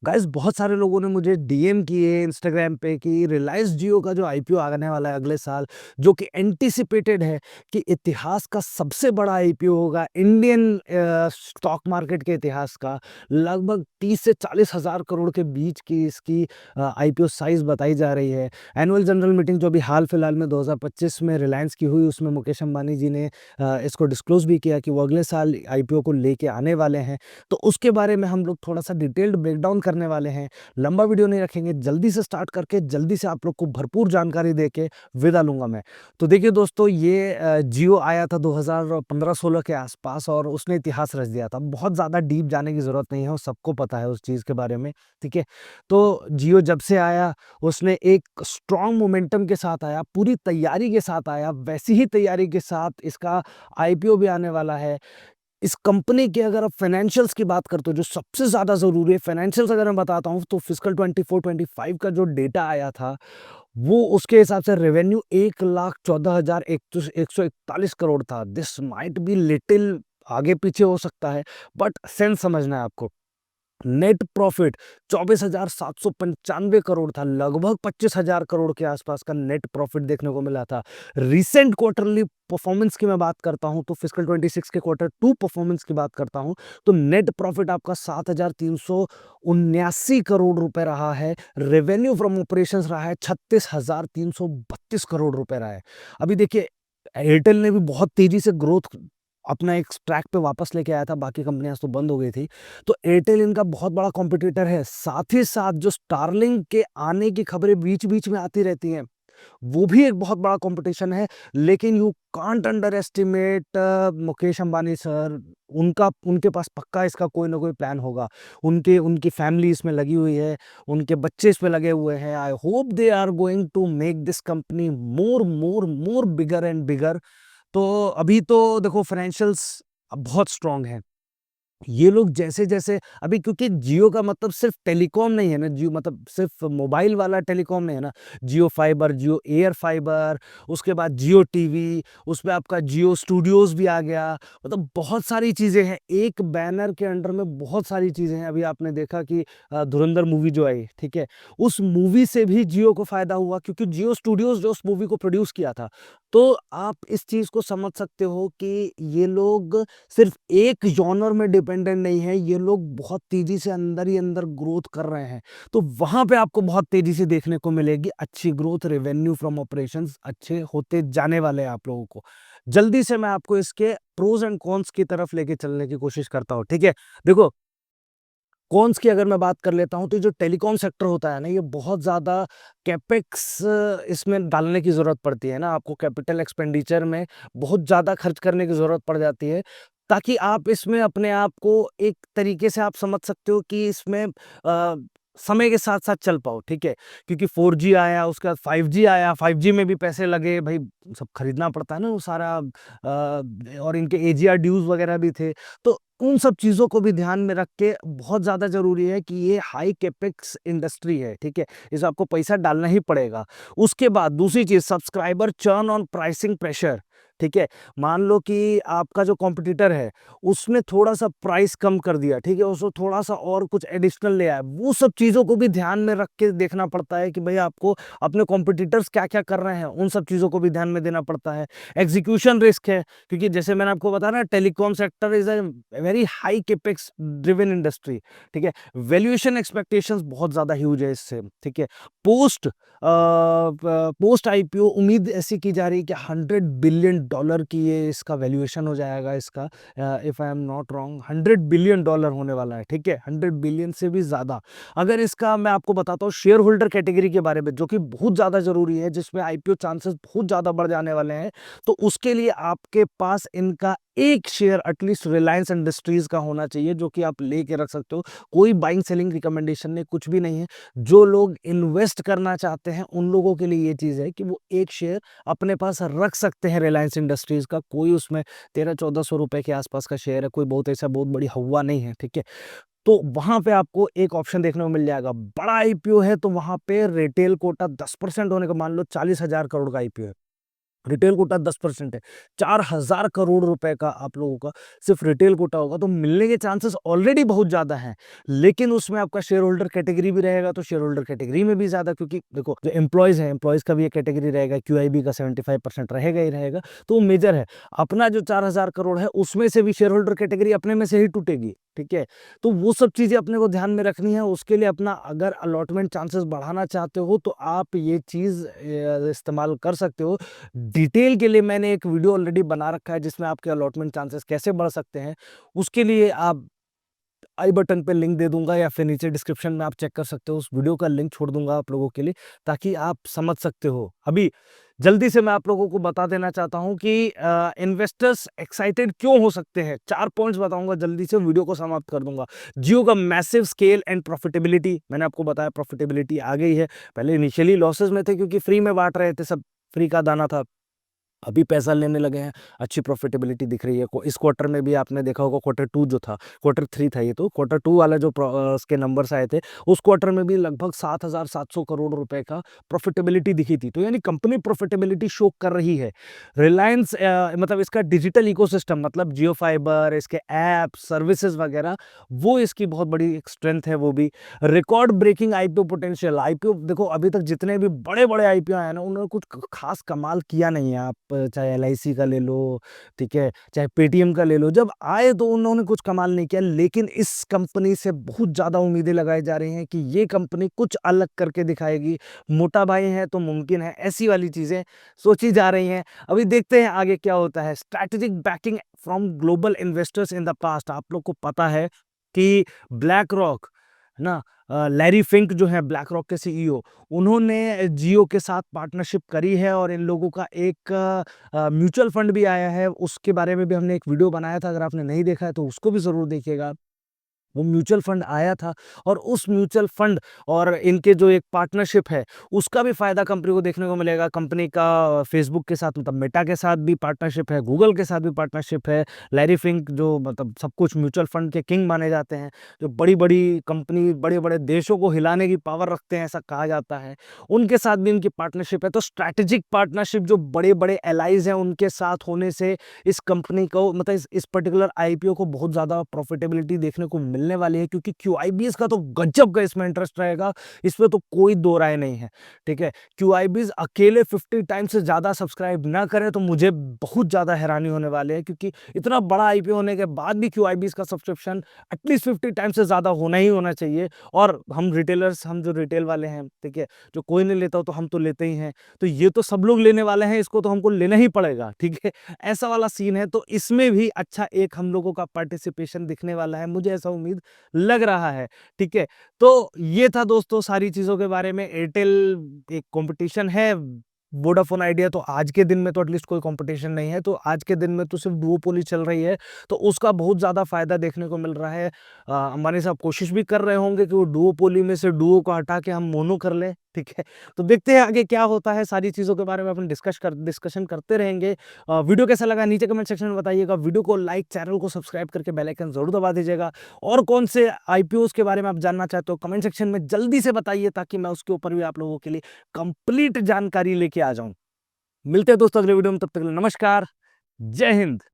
Guys बहुत सारे लोगों ने मुझे डीएम किए इंस्टाग्राम पे कि रिलायंस जियो का जो आईपीओ आने वाला है अगले साल, जो कि एंटिसिपेटेड है कि इतिहास का सबसे बड़ा आईपीओ होगा इंडियन स्टॉक मार्केट के इतिहास का। लगभग 30 से 40 हजार करोड़ के बीच की इसकी आईपीओ साइज बताई जा रही है। एनुअल जनरल मीटिंग जो अभी हाल फिलहाल में 2025 में रिलायंस की हुई, उसमें मुकेश अंबानी जी ने इसको डिस्क्लोज भी किया कि वो अगले साल आईपीओ को लेके आने वाले हैं। तो उसके बारे में हम लोग थोड़ा-सा डिटेल्ड ब्रेकडाउन करने वाले हैं। लंबा वीडियो नहीं रखेंगे, जल्दी से स्टार्ट करके जल्दी से आप लोग को भरपूर जानकारी देके विदा लूँगा मैं। तो देखिए दोस्तों, ये जियो आया था 2015-16 के आसपास और उसने इतिहास रच दिया था। बहुत ज़्यादा डीप जाने की ज़रूरत नहीं है और सबको पता है उस चीज़ के बारे में, ठीक है? तो जियो जब से आया, उसने एक स्ट्रॉन्ग मोमेंटम के साथ आया, पूरी तैयारी के साथ आया, वैसी ही तैयारी के साथ इसका आईपीओ भी आने वाला है। इस कंपनी के अगर आप फाइनेंशियल्स की बात करते हो, जो सबसे ज़्यादा ज़रूरी है, फाइनेंशियल्स अगर मैं बताता हूँ, तो फिस्कल 24-25 का जो डेटा आया था, वो उसके हिसाब से रेवेन्यू 1,14,141 करोड़ था। दिस माइट बी लिटिल आगे-पीछे हो सकता है, बट सेंस समझना है आपको। नेट प्रॉफिट 24,795 करोड़ था, लगभग 25,000 करोड़ के आसपास का नेट प्रॉफिट देखने को मिला था। रिसेंट क्वार्टरली परफॉर्मेंस की मैं बात करता हूं, तो फिस्कल 26 के क्वार्टर टू परफॉर्मेंस की बात करता हूं, तो नेट प्रॉफिट आपका 7,379 करोड़ रुपए रहा है। रेवेन्यू फ्रॉम ऑपरेशंस रहा है 36,332 करोड़ रुपए रहा है। अभी देखिए, एयरटेल ने भी बहुत तेजी से ग्रोथ अपना एक ट्रैक पे वापस लेके आया था, बाकी कंपनियां तो बंद हो गई थी। तो एयरटेल इनका बहुत बड़ा कॉम्पिटिटर है। साथ ही साथ जो स्टारलिंक के आने की खबरें बीच-बीच में आती रहती हैं, वो भी एक बहुत बड़ा कॉम्पिटिशन है। लेकिन you can't under estimate Mukesh Ambani sir. उनका उनके पास पक्का इसका कोई ना कोई प्लान होगा। उनके उनकी फैमिली इसमें लगी हुई है, उनके बच्चे इसमें लगे हुए हैं। I hope they are going to make this company more more more bigger and bigger. तो अभी तो देखो, फाइनेंशियल्स बहुत स्ट्रांग है। ये लोग जैसे-जैसे अभी, क्योंकि जियो का मतलब सिर्फ़ टेलीकॉम नहीं है ना, जियो मतलब सिर्फ़ मोबाइल वाला टेलीकॉम नहीं है ना। जियो फाइबर, जियो एयर फाइबर, उसके बाद जियो टीवी, उसमें आपका जियो स्टूडियोज़ भी आ गया। मतलब बहुत सारी चीज़ें हैं, एक बैनर के अंडर में बहुत सारी चीज़ें हैं। अभी आपने देखा कि धुरंधर मूवी जो आई, ठीक है? उस मूवी से भी जियो को फ़ायदा हुआ, क्योंकि जियो स्टूडियोज़ जो उस मूवी को प्रोड्यूस किया था। तो आप इस चीज़ को समझ सकते हो कि ये लोग सिर्फ एक जॉनर में डिपेंडेंट नहीं है, ये लोग बहुत तेज़ी से अंदर ही अंदर ग्रोथ कर रहे हैं। तो वहाँ पे आपको बहुत तेज़ी से देखने को मिलेगी अच्छी ग्रोथ, रेवेन्यू फ्रॉम ऑपरेशंस अच्छे होते जाने वाले हैं आप लोगों को। जल्दी से मैं आपको इसके प्रोज़ एंड कॉन्स की तरफ लेके चलने की कोशिश करता हूँ, ठीक है? देखो, कॉन्स की अगर मैं बात कर लेता हूँ, तो जो टेलीकॉम सेक्टर होता है ना, ये बहुत ज़्यादा कैपेक्स इसमें डालने की ज़रूरत पड़ती है ना, आपको कैपिटल एक्सपेंडिचर में बहुत ज़्यादा खर्च करने की ज़रूरत पड़ जाती है, ताकि आप इसमें अपने आप को एक तरीके से आप समझ सकते हो कि इसमें समय के साथ-साथ चल पाओ, ठीक है? क्योंकि 4G आया, उसके बाद 5G आया, 5G में भी पैसे लगे, भई सब खरीदना पड़ता है ना वो सारा, और इनके एजीआर ड्यूज़ वगैरह भी थे। तो उन सब चीज़ों को भी ध्यान में रख के बहुत ज़्यादा ज़रूरी है कि ये हाई कैपेक्स इंडस्ट्री है, ठीक है? इसमें आपको पैसा डालना ही पड़ेगा। उसके बाद दूसरी चीज़, subscriber churn on pricing pressure, ठीक है? मान लो कि आपका जो कॉम्पिटिटर है, उसने थोड़ा-सा प्राइस कम कर दिया, ठीक है? उसको थोड़ा-सा और कुछ एडिशनल ले आया। वो सब चीज़ों को भी ध्यान में रख के देखना पड़ता है कि भई आपको अपने कॉम्पिटिटर्स क्या-क्या कर रहे हैं, उन सब चीज़ों को भी ध्यान में देना पड़ता है। एग्ज़ीक्यूशन रिस्क है, क्योंकि जैसे मैंने आपको बताया ना, telecom sector is a very high capex driven industry, ठीक है? वैल्यूएशन एक्सपेक्टेशंस बहुत ज़्यादा ह्यूज है इससे, ठीक है? पोस्ट पोस्ट आईपीओ उम्मीद ऐसी की जा रही है कि $100 बिलियन की ये इसका वैल्यूएशन हो जाएगा इसका, if I am not wrong $100 billion होने वाला है, ठीक है? 100 बिलियन से भी ज़्यादा। अगर इसका मैं आपको बताता हूँ शेयर होल्डर कैटेगरी के बारे में, जो कि बहुत ज़्यादा ज़रूरी है, जिसमें आईपीओ चांसेस बहुत ज़्यादा बढ़ जाने वाले हैं, तो उसके लिए आपके पास इनका एक शेयर एटलीस्ट रिलायंस इंडस्ट्रीज का होना चाहिए, जो कि आप लेके रख सकते हो। कोई बाइंग सेलिंग रिकमेंडेशन नहीं, कुछ भी नहीं है। जो लोग इन्वेस्ट करना चाहते हैं, उन लोगों के लिए ये चीज़ है कि वो एक शेयर अपने पास रख सकते हैं रिलायंस इंडस्ट्रीज का। कोई उसमें 1300-1400 रुपए के आसपास का शेयर है, कोई बहुत ऐसा बहुत बड़ी हवा नहीं है, ठीक है? तो वहां पे आपको एक ऑप्शन देखने को मिल जाएगा। बड़ा आईपीओ है तो वहां पे रिटेल कोटा 10% होने का, मान लो 40,000 करोड़ का आईपीओ है, रिटेल कोटा 10% है। 4,000 करोड़ रुपए का आप लोगों का सिर्फ़ रिटेल कोटा होगा, तो मिलने के चांसेस ऑलरेडी बहुत ज़्यादा हैं। लेकिन उसमें आपका शेयर होल्डर कैटेगरी भी रहेगा, तो शेयर होल्डर कैटेगरी में भी ज़्यादा, क्योंकि देखो जो एम्प्लॉइज़ हैं, एम्प्लॉइज़ का भी एक कैटेगरी रहेगा, क्यूआईबी का 75% रहेगा ही रहेगा, तो वो मेजर है। अपना जो 4,000 करोड़ है, उसमें से भी शेयर होल्डर कैटेगरी अपने में से ही टूटेगी, ठीक है? तो वो सब चीज़ें अपने को ध्यान में रखनी है। उसके लिए अपना अगर अलॉटमेंट चांसेस बढ़ाना चाहते हो, तो आप ये चीज़ इस्तेमाल कर सकते हो। डिटेल के लिए मैंने एक वीडियो ऑलरेडी बना रखा है, जिसमें आपके अलॉटमेंट चांसेस कैसे बढ़ सकते हैं। उसके लिए आप आई बटन पे लिंक दे दूँगा, या फिर नीचे डिस्क्रिप्शन में आप चेक कर सकते हो। उस वीडियो का लिंक छोड़ दूँगा आप लोगों के लिए, ताकि आप समझ सकते हो। अभी जल्दी से मैं आप लोगों को बता देना चाहता हूँ कि इन्वेस्टर्स एक्साइटेड क्यों हो सकते हैं। 4 पॉइंट्स बताऊँगा, जल्दी से वीडियो को समाप्त कर दूँगा। जियो का मैसिव स्केल एंड प्रॉफिटेबिलिटी, मैंने आपको बताया प्रॉफिटेबिलिटी आ गई है। पहले इनिशियली लॉसेस में थे, क्योंकि फ्री में बाँट रहे थे, सब फ्री का दाना था। अभी पैसा लेने लगे हैं, अच्छी प्रॉफिटेबिलिटी दिख रही है। को इस क्वार्टर में भी आपने देखा होगा, क्वार्टर 2 जो था, क्वार्टर 3 था ये तो, क्वार्टर 2 वाला जो उसके नंबर्स आए थे, उस क्वार्टर में भी लगभग 7,700 करोड़ रुपए का प्रॉफिटेबिलिटी दिखी थी। तो यानी कंपनी प्रॉफिटेबिलिटी शो कर रही है। रिलायंस मतलब इसका डिजिटल इकोसिस्टम, मतलब जियो फाइबर, इसके ऐप, सर्विसेज़ वगैरह, वो इसकी बहुत बड़ी एक स्ट्रेंथ है वो भी। Record breaking IPO potential, IPO देखो अभी तक जितने भी बड़े-बड़े आईपीओ आए हैं ना, उन्होंने कुछ ख खास कमाल किया नहीं है। आप चाहे एलआईसी का ले लो, ठीक है, चाहे पेटीएम का ले लो, जब आए तो उन्होंने कुछ कमाल नहीं किया। लेकिन इस कंपनी से बहुत ज़्यादा उम्मीदें लगाई जा रही हैं कि ये कंपनी कुछ अलग करके दिखाएगी। मोटा भाई है तो मुमकिन है, ऐसी वाली चीज़ें सोची जा रही हैं। अभी देखते हैं आगे क्या होता है। Strategic banking from global investors in the past, आप लोग को पता है कि ब्लैक रॉक, है ना, लैरी फिंक जो है ब्लैक रॉक के सीईओ, उन्होंने जियो के साथ पार्टनरशिप करी है, और इन लोगों का एक म्यूचुअल फंड भी आया है। उसके बारे में भी हमने एक वीडियो बनाया था, अगर आपने नहीं देखा है तो उसको भी ज़रूर देखिएगा। वो म्यूचुअल फंड आया था, और उस म्यूचुअल फंड और इनके जो एक पार्टनरशिप है, उसका भी फ़ायदा कंपनी को देखने को मिलेगा। कंपनी का फेसबुक के साथ, मतलब मेटा के साथ भी पार्टनरशिप है, गूगल के साथ भी पार्टनरशिप है। लैरी फिंक जो मतलब सब कुछ म्यूचुअल फंड के किंग माने जाते हैं, जो बड़ी-बड़ी कंपनी, बड़े-बड़े देशों को हिलाने की पावर रखते हैं, ऐसा कहा जाता है। उनके साथ भी इनकी पार्टनरशिप है। तो स्ट्रैटेजिक पार्टनरशिप जो बड़े-बड़े एलाइज़ हैं, उनके साथ होने से इस कंपनी को, मतलब इस पर्टिकुलर आईपीओ को बहुत ज़्यादा प्रॉफिटेबिलिटी देखने को मिलने वाली है, क्योंकि क्यूआईबीज़ का तो गज़ब का इसमें इंटरेस्ट रहेगा, इसमें तो कोई दो राय नहीं है, ठीक है? क्यूआईबीज़ अकेले 50 टाइम्स से ज़्यादा सब्सक्राइब ना करें तो मुझे बहुत ज़्यादा हैरानी होने वाली है, क्योंकि इतना बड़ा आईपीओ होने के बाद भी क्यूआईबीज़ का सब्सक्रिप्शन एटलीस्ट 50 टाइम्स से ज़्यादा होना ही होना चाहिए। और हम रिटेलर्स, हम जो रिटेल वाले हैं, ठीक है? जो कोई नहीं लेता हो तो हम तो लेते ही हैं। तो ये तो सब लोग लेने वाले हैं, इसको तो हमको लेना ही पड़ेगा, ठीक है? ऐसा वाला सीन है, तो इसमें भी अच्छा एक हम लोगों का पार्टिसिपेशन दिखने वाला है, मुझे ऐसा उम्मीद लग रहा है, ठीक है? तो ये था दोस्तों सारी चीज़ों के बारे में। एयरटेल एक कॉम्पिटिशन है, वोडाफोन आइडिया तो आज के दिन में तो एटलीस्ट कोई कॉम्पिटिशन नहीं है, तो आज के दिन में तो सिर्फ डुओपोली चल रही है, तो उसका बहुत ज़्यादा फ़ायदा देखने को मिल रहा है। अंबानी साहब कोशिश भी कर रहे होंगे कि वो डुओपोली में से डुओ को हटा के हम मोनो कर लें, ठीक है? तो देखते हैं आगे क्या होता है, सारी चीज़ों के बारे में अपन डिस्कशन करते रहेंगे। वीडियो कैसा लगा नीचे कमेंट सेक्शन में बताइएगा। वीडियो को लाइक, चैनल को सब्सक्राइब करके बेल आइकन ज़रूर दबा दीजिएगा। और कौन से आईपीओज़ के बारे में आप जानना चाहते हो, कमेंट सेक्शन में जल्दी से बताइए, ताकि मैं उसके ऊपर भी आप लोगों के लिए कंप्लीट जानकारी लेके आ जाऊँ। मिलते हैं दोस्तों अगले वीडियो में, तब तक के लिए नमस्कार, जय हिंद।